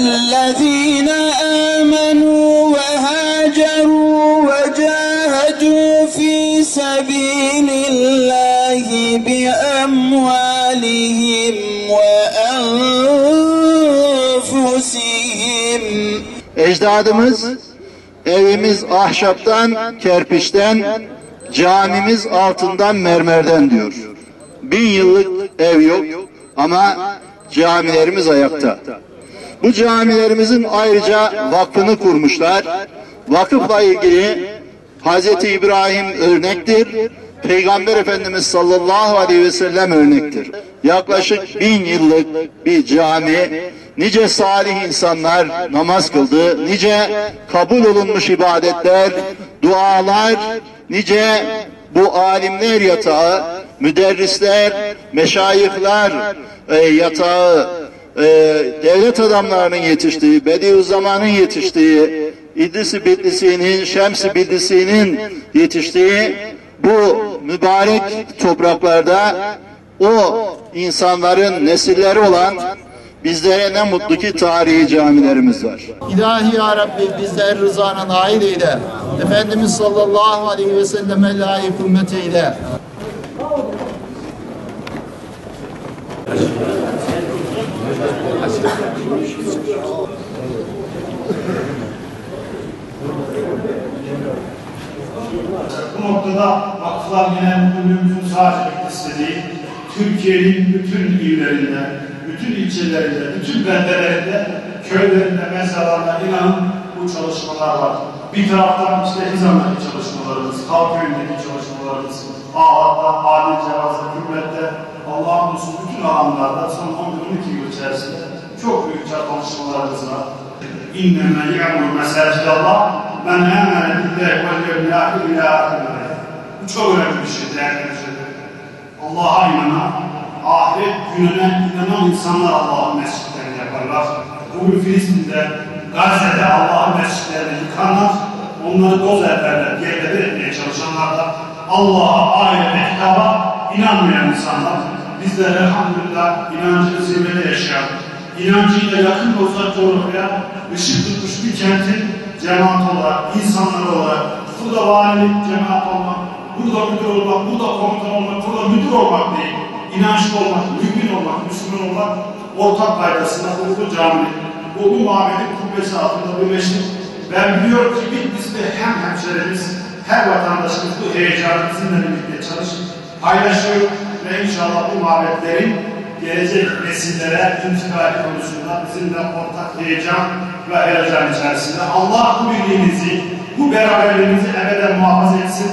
الذين آمنوا وهاجروا وجاهدوا في سبيل الله بأموالهم وأنفسهم. Ecdadımız evimiz ahşaptan, kerpiçten, camimiz altından, mermerden diyor. 1000 yıllık ev yok ama camilerimiz ayakta. Bu camilerimizin ayrıca vakfını kurmuşlar. Vakıfla ilgili Hazreti İbrahim örnektir. Peygamber Efendimiz sallallahu aleyhi ve sellem örnektir. Yaklaşık 1000 yıllık bir cami, nice salih insanlar namaz kıldı, nice kabul olunmuş ibadetler, dualar, nice bu alimler yatağı, müderrisler, meşayihler yatağı, devlet adamlarının yetiştiği, Bediüzzaman'ın yetiştiği, İdris-i Bitlisi'nin, Şems-i Bitlisi'nin yetiştiği bu mübarek topraklarda o insanların nesilleri olan bizlere ne mutlu ki tarihi camilerimiz var. İlahi ya Rabbi bizler rızana nail eyle. Efendimiz sallallahu aleyhi ve selleme layık ümmet eyle. Bu noktada Vakıflar Genel Müdürlüğümüzün sadece istediği Türkiye'nin bütün illerinde, bütün ilçelerinde, bütün beldelerinde, köylerinde, mezarlarında inanın bu çalışmalar var. Bir taraftan işte Hizan'daki çalışmalarımız, Kalköy'ündeki çalışmalarımız, Ağlat'ta, Adil Cevaz'da, Hürmet'te, Allah'ın dostu bütün alanlarda son 11-12 yıl içerisinde çok büyük çalışmalarımız var. İnnemâ ya'muru mesâcidallah men âmene billahi vel yevmil âhir ilâ âhirine. Bu çok önemli bir şey, değerli bir şey. Allah'a inanan, ahiret gününe inanan insanlar Allah'ın mescitlerini yaparlar. Bugün Filistin'de, Gazze'de Allah'ın mescitlerini yıkanlar, onları doz ederler, yerlere etmeye çalışanlar da Allah'a, ahirete, kitaba inanmayan insanlar. Bizler elhamdülillah inancını zirvede yaşayan, inancıyla yakın ve uzak coğrafyaya ışık tutmuş bir kentin cemaat olarak, insanlar olarak, burada valilik, cemaat olmak, burada müdür olmak, burada komutan olmak, burada müdür olmak değil, inançlı olmak, mümin olmak, Müslüman olmak ortak paydasında bu cami, bu mabedin kubbesi altında birleştik. Ben biliyorum ki Bitlis'te hem hemşerimiz, her vatandaşımız bu heyecanı bizimle birlikte çalışıp paylaşıyor ve inşallah bu mabetlerin gelecek nesillere intikali konusunda bizimle ortak heyecan ve heyecan içerisinde Allah bu birliğinizi, bu beraberliğinizi ebeden muhafaza etsin.